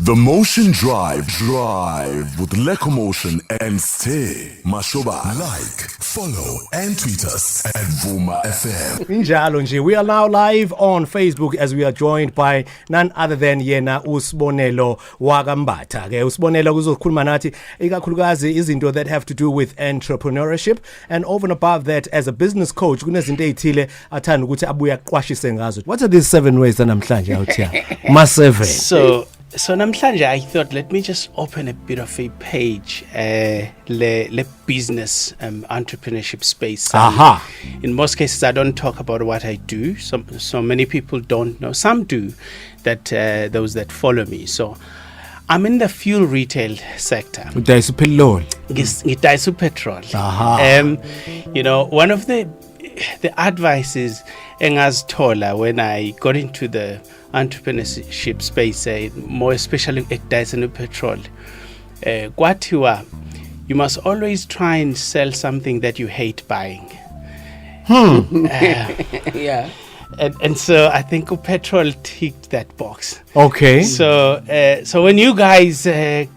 The Motion Drive with Motion and Stay Mashoba. Like, follow and tweet us at VumaFM. Injalo nje, we are now live on Facebook as we are joined by none other than yena Sbonelo Mbatha. Ke Sbonelo kuzokhuluma nathi ikakhulukazi izinto that have to do with entrepreneurship, and over and above that, as a business coach kunezinto ezithile athanda ukuthi abuya aqwashise ngazo. What are these 7 ways namhlanje out here? Massive. So namhlanje I thought, let me just open a bit of a page, le business entrepreneurship space. In most cases, I don't talk about what I do. So many people don't know. Some do, that those that follow me. So I'm in the fuel retail sector. Udayisa Petrol. Ngidayisa Petrol. You know, one of the advices engazithola when I got into the entrepreneurship space, more especially ekudayisa Petrol, kwathiwa you must always try and sell something that you hate buying. Yeah. And so I think Petrol ticked that box. Okay. So when you guys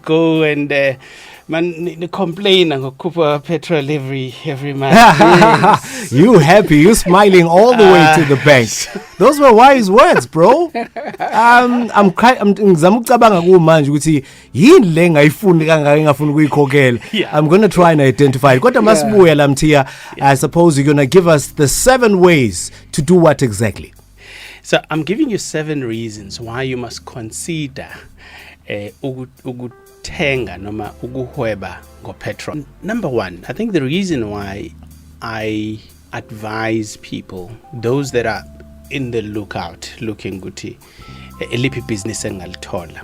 go and complain and go petrol every month. You happy, you smiling all the way to the bank. Those were wise words, bro. I'm ngizamcabanga kumanje ukuthi yini le ngayifuni kangaka ngafuni ukuyikhokhela. I'm going to try and identify. Kodwa masibuya la Mthia, I suppose you're going to give us the 7 ways to do what exactly? So I'm giving you 7 reasons why you must consider tenga noma ukuhweba petrol. Number 1, I think the reason why I advise people, those that are in the lookout, looking ukuthi eliphi business engalithola,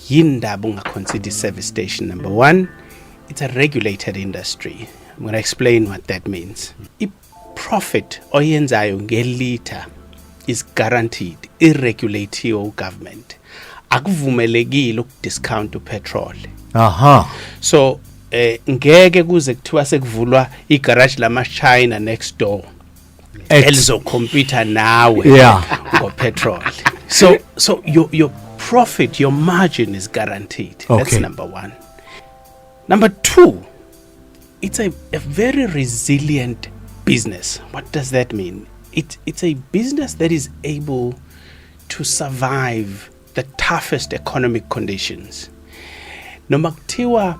yindaba ungaconsider service station. Number 1, it's a regulated industry. I'm going to explain what that means. I-profit oyenzayo ngeliter is guaranteed, irregulatiwe government. Akuvumelekile ukudiscount upetrol. So ngeke kuze kuthiwa sekuvulwa igarage lama China next door elizocompete nawe ngopetrol. So your profit, your margin is guaranteed. Okay. That's number 1. Number 2, it's a very resilient business. What does that mean? It's a business that is able to survive the toughest economic conditions. Noma kuthiwa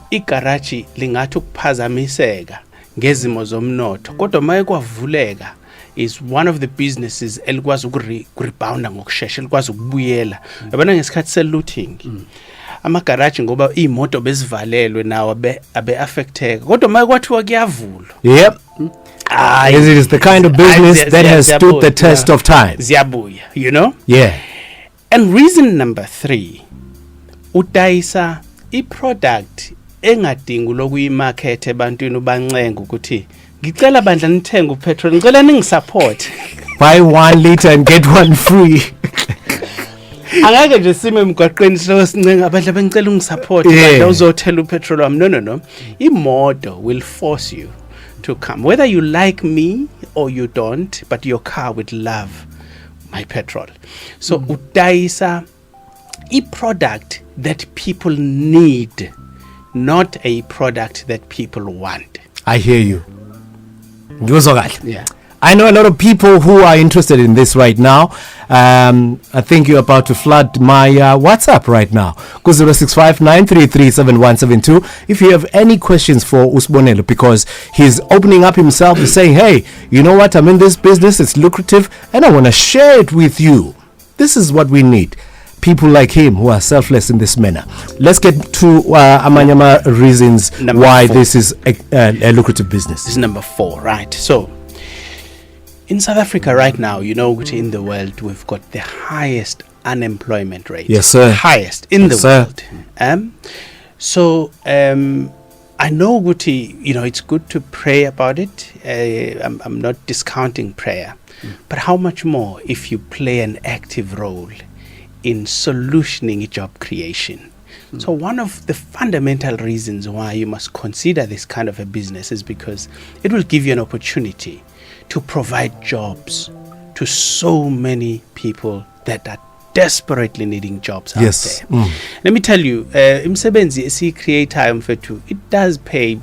igaraji lingathi ukuphazamiseka ngezimo zomnotho, kodwa maye kwavuleka is one of the businesses elikwazi ukurebounda ngokusheshsha, elikwazi ukubuyela. Yabona ngesikhathi se-looting, amagaraji ngoba imoto bezivalelwe nawo abe affecteka, kodwa maye kwathiwa kuyavulwa. Yep. It is the kind of business that has stood the test of time. Ziyabuya, you know? Yeah. And reason number 3, udayisa i-product engadingi lokuyimarket ebantwini ubancenga ukuthi ngicela bandla nithenga upetrol, ngicela ningisupport. Buy 1 liter and get 1 free. Angeke nje sime emgwaqeni sincenga bandla bengicela ungisupport bandla uzothela upetrol wami. No. Imoto will force you to come, whether you like me or you don't, but your car would love my petrol. So udayisa a product that people need, not a product that people want. I hear you. Yeah. I know a lot of people who are interested in this right now. I think you're about to flood my WhatsApp right now. Go 065-933-7172 if you have any questions for Sbonelo, because he's opening up himself and saying, hey, you know what, I'm in this business, it's lucrative, and I want to share it with you. This is what we need. People like him who are selfless in this manner. Let's get to amanyama reasons why 4. This is a lucrative business. This is number 4, right? So in South Africa right now, you know, in the world, we've got the highest unemployment rate. Yes, sir. Highest in the world. So I know, Guti, you know, it's good to pray about it. I'm not discounting prayer. But how much more if you play an active role in solutioning job creation? So one of the fundamental reasons why you must consider this kind of a business is because it will give you an opportunity to provide jobs to so many people that are desperately needing jobs Yes. out there. Let me tell you, imsebenzi esiyicreatayo mfethu, it does pay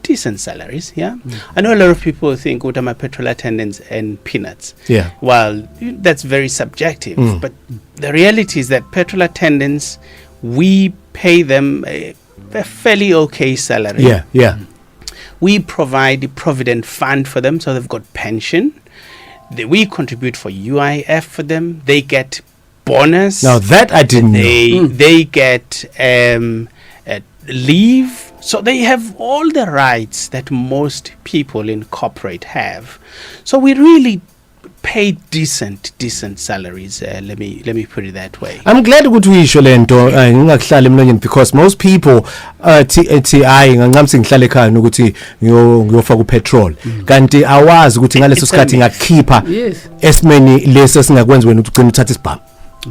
decent salaries. Yeah, I know a lot of people think what am petrol attendants and peanuts. Yeah. Well, that's very subjective, but the reality is that petrol attendants, we pay them a fairly okay salary. Yeah, yeah. We provide the provident fund for them, so they've got pension. We contribute for UIF for them. They get bonus. Now that I didn't know. They get leave. So they have all the rights that most people in corporate have. So we really pay decent salaries. Let me put it that way. I'm glad ukuthi uyisho lento ngingakuhlala emlonyeni, because most people thi hayi ngamsi ngihlale ekhaya ukuthi ngiyofaka upetrol kanti awazi ukuthi ngaleso sikhathi ngakukhipha esimeni leso singakwenza wena ukuthi ugcine uthatha isibhamu.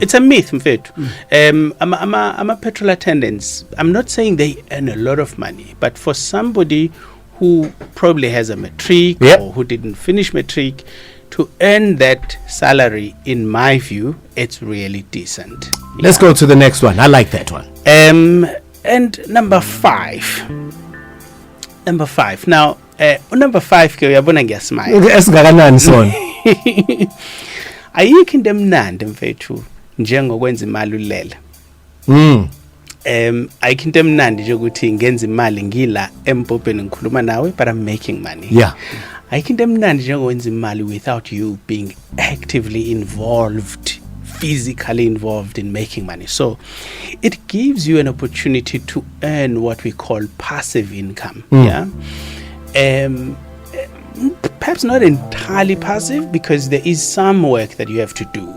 It's a myth, mfethu. I'm a petrol attendants. I'm not saying they earn a lot of money, but for somebody who probably has a matric or who didn't finish matric, to earn that salary, in my view, it's really decent. Let's go to the next one. I like that one. And number five. Now, number 5 ke uyabona ngiyasmile. Esingakanani sona? Ayikho into emnandi mfethu njengokwenza imali ulela. Ayikho into emnandi nje ukuthi ngenza imali ngila empopeni ngikhuluma nawe, but I'm making money. Yeah. Ayikho into emnandi njengokwenza imali without you being actively involved, physically involved in making money. So it gives you an opportunity to earn what we call passive income. Yeah. Perhaps not entirely passive, because there is some work that you have to do,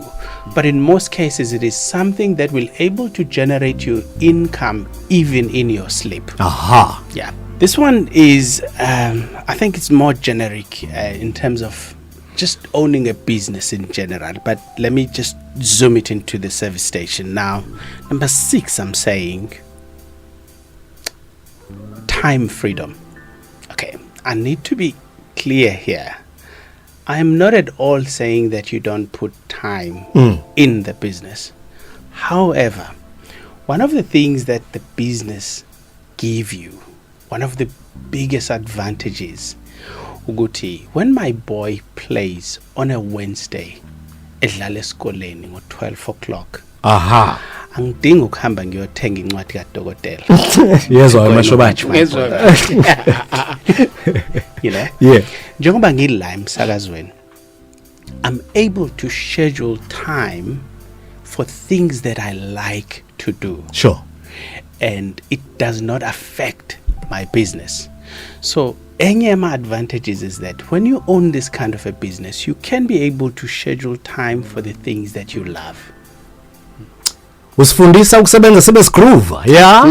but in most cases it is something that will able to generate you income even in your sleep. Aha. Yeah. This one is, I think it's more generic in terms of just owning a business in general, but let me just zoom it into the service station. Now, number 6, I'm saying time freedom. Okay, I need to be clear here. I am not at all saying that you don't put time in the business. However, one of the things that the business give you, one of the biggest advantages, Uguti, when my boy plays on a Wednesday, edlala esikoleni ngo 12 o'clock. Aha. Angidingi ukuhamba ngiyothenga incwadi kadokotela. Yezwa amashobathi. You know? Yeah. Njengoba ngila emsakazweni, I'm able to schedule time for things that I like to do. Sure. And it does not affect my business. So any of my advantages is that when you own this kind of a business, you can be able to schedule time for the things that you love. Usifundisa ukusebenza groove. Yeah.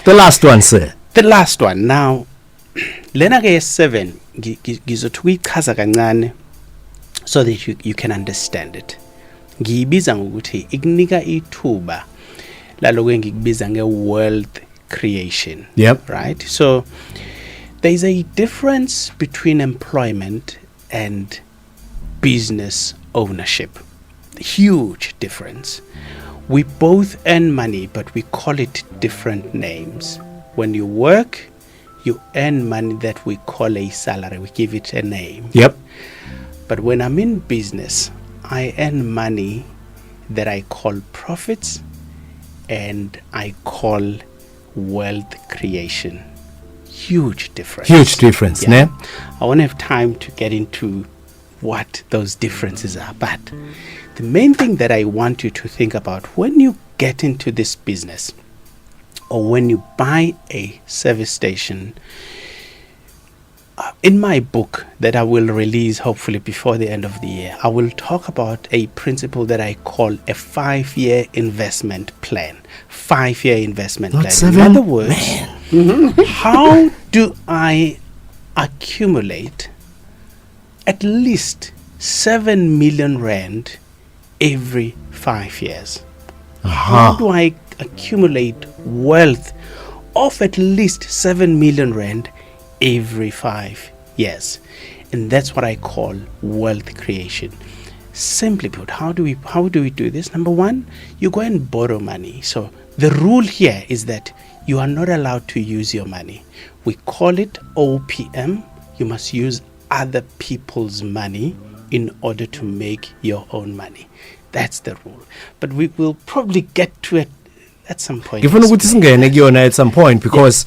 The last one, sir. The last one. Now, lena ke 7 ngizothi uyichaza kancane so that you can understand it. Ngiyibiza ngokuthi ikunika ithuba lalokho engikubiza nge-wealth creation. Yep. Right? So there's a difference between employment and business ownership. Huge difference. We both earn money, but we call it different names. When you work, you earn money that we call a salary. We give it a name. Yep. But when I'm in business, I earn money that I call profits and I call wealth creation. Huge difference. Huge difference, Yeah. ne? I won't have time to get into what those differences are, but the main thing that I want you to think about when you get into this business or when you buy a service station, in my book that I will release hopefully before the end of the year, I will talk about a principle that I call a 5-year investment plan. 5-year investment Not plan. 7? In other words, how do I accumulate at least 7 million rand every 5 years? How do I accumulate wealth of at least 7 million rand every 5 years? And that's what I call wealth creation. Simply put, how do we do this? Number one, you go and borrow money. So the rule here is that you are not allowed to use your money. We call it OPM. You must use other people's money in order to make your own money. That's the rule. But we will probably get to it at some point. Ngifuna ukuthi singene kuyona at some point because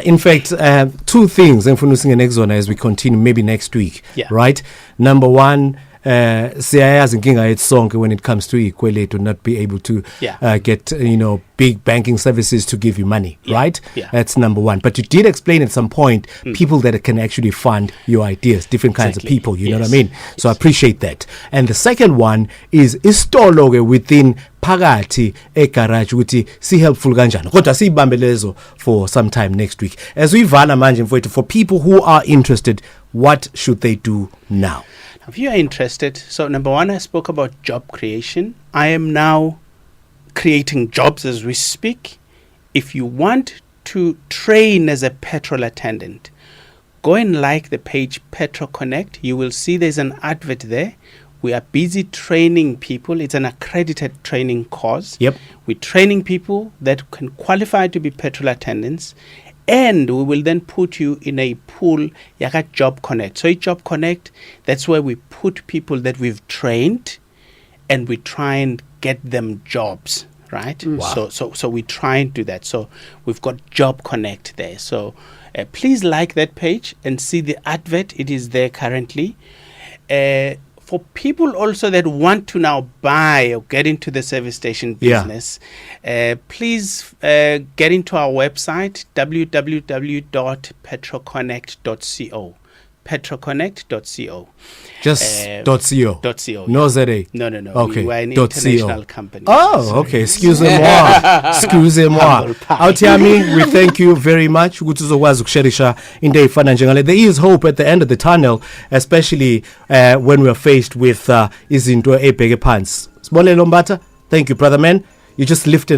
in fact two things engifuna singene kuzona as we continue maybe next week, right? Number one, siyayazi inkinga yethu sonke when it comes to ikweletu, not be able to get big banking services to give you money, right? That's number one. But you did explain at some point people that can actually fund your ideas, different kinds of people, you know what I mean? So I appreciate that. And the second one is istolo within phakathi egarage ukuthi si helpful kanjani kodwa siyibambelezo for some time next week. As we vala manje mfowethu, for people who are interested, what should they do now? If you are interested, so number one, I spoke about job creation. I am now creating jobs as we speak. If you want to train as a petrol attendant, go and like the page Petrol Connect. You will see there's an advert there. We are busy training people. It's an accredited training course. We're training people that can qualify to be petrol attendants. And we will then put you in a pool, yaka Job Connect. So Job Connect, that's where we put people that we've trained and we try and get them jobs, right? Wow. So we try and do that. So we've got Job Connect there. So please like that page and see the advert. It is there currently. For people also that want to now buy or get into the service station business, please get into our website, www.petrolconnect.co. petrolconnect.co. Just .co. .co. No ZA. No. Okay. We are an international company. Oh, okay. Excusez-moi. Excusez-moi. Autiami, we thank you very much. There is hope at the end of the tunnel, especially when we are faced with izinto ebheke phansi. Sbonelo Mbatha, thank you, brother man. You just lifted